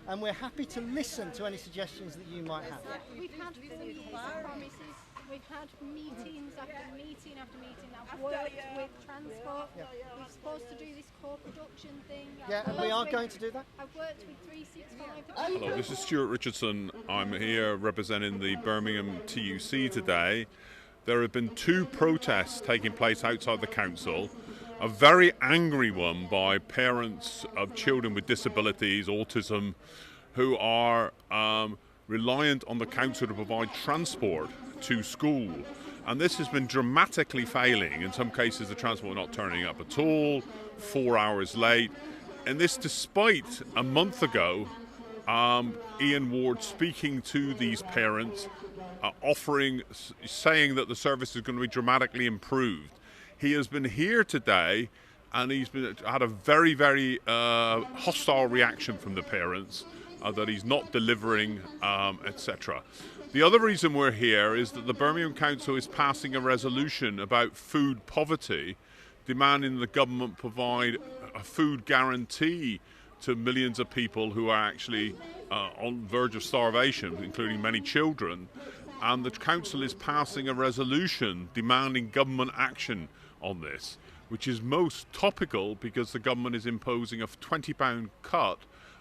and we're happy to listen to any suggestions that you might have. We've had 4 years of promises. We've had meetings after meeting after meeting. I've worked with transport. We're supposed to do this co-production thing. And we are going to do that. I've worked with 365. Hello, this is Stuart Richardson. I'm here representing the Birmingham TUC today. There have been 2 protests taking place outside the council. A very angry one by parents of children with disabilities, autism, who are reliant on the council to provide transport to school. And this has been dramatically failing. In some cases, the transport not turning up at all, 4 hours late. And this despite a month ago, Ian Ward speaking to these parents, saying that the service is going to be dramatically improved. He has been here today and he's had a very, very hostile reaction from the parents that he's not delivering, etc. The other reason we're here is that the Birmingham Council is passing a resolution about food poverty, demanding the government provide a food guarantee to millions of people who are actually on the verge of starvation, including many children. And the council is passing a resolution demanding government action on this, which is most topical because the government is imposing a £20 cut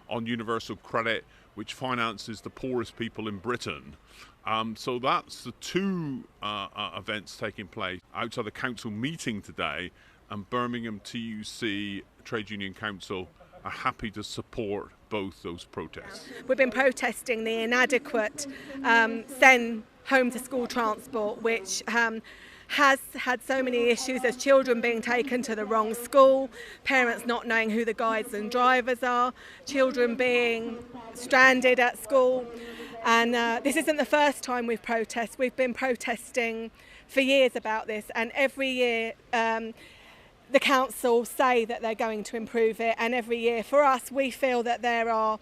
on universal credit, which finances the poorest people in Britain. So that's the 2 events taking place outside the council meeting today, and Birmingham TUC Trade Union Council are happy to support both those protests. We've been protesting the inadequate send home to school transport, which has had so many issues as children being taken to the wrong school, parents not knowing who the guides and drivers are, children being stranded at school. And this isn't the first time we've protested. We've been protesting for years about this, and every year the council say that they're going to improve it, and every year for us we feel that there are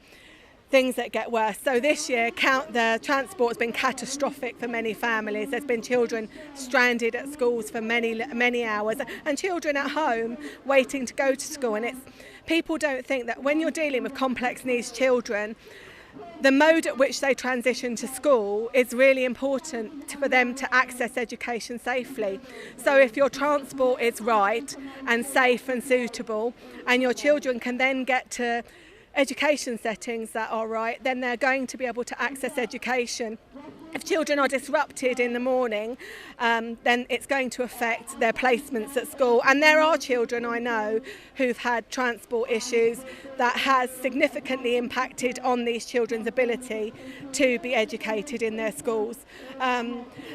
things that get worse. So this year the transport's been catastrophic for many families. There's been children stranded at schools for many hours, and children at home waiting to go to school. And people don't think that when you're dealing with complex needs children, the mode at which they transition to school is really important for them to access education safely. So if your transport is right and safe and suitable, and your children can then get to education settings that are right, then they're going to be able to access education. If children are disrupted in the morning, then it's going to affect their placements at school. And there are children I know who've had transport issues that has significantly impacted on these children's ability to be educated in their schools.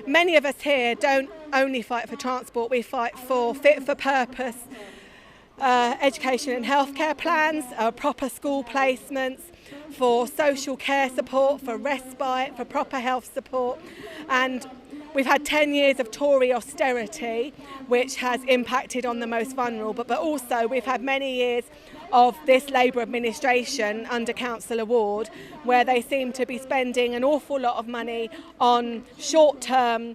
Many of us here don't only fight for transport, we fight for fit for purpose education and healthcare plans, proper school placements, for social care support, for respite, for proper health support. And we've had 10 years of Tory austerity, which has impacted on the most vulnerable, but also we've had many years of this Labour administration under Councillor Ward, where they seem to be spending an awful lot of money on short-term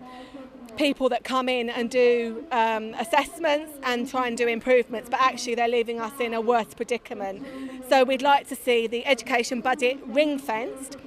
people that come in and do assessments and try and do improvements, but actually they're leaving us in a worse predicament. So we'd like to see the education budget ring-fenced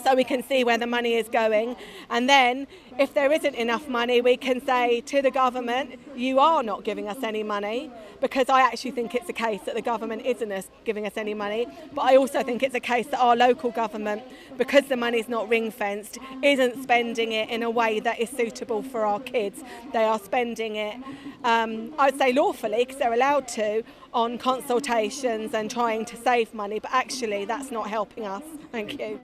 so we can see where the money is going, and then if there isn't enough money we can say to the government, you are not giving us any money, because I actually think it's a case that the government isn't giving us any money, but I also think it's a case that our local government, because the money's not ring-fenced, isn't spending it in a way that is suitable for our kids. They are spending it, I'd say lawfully, because they're allowed to, on consultations and trying to save money, but actually that's not helping us. Thank you.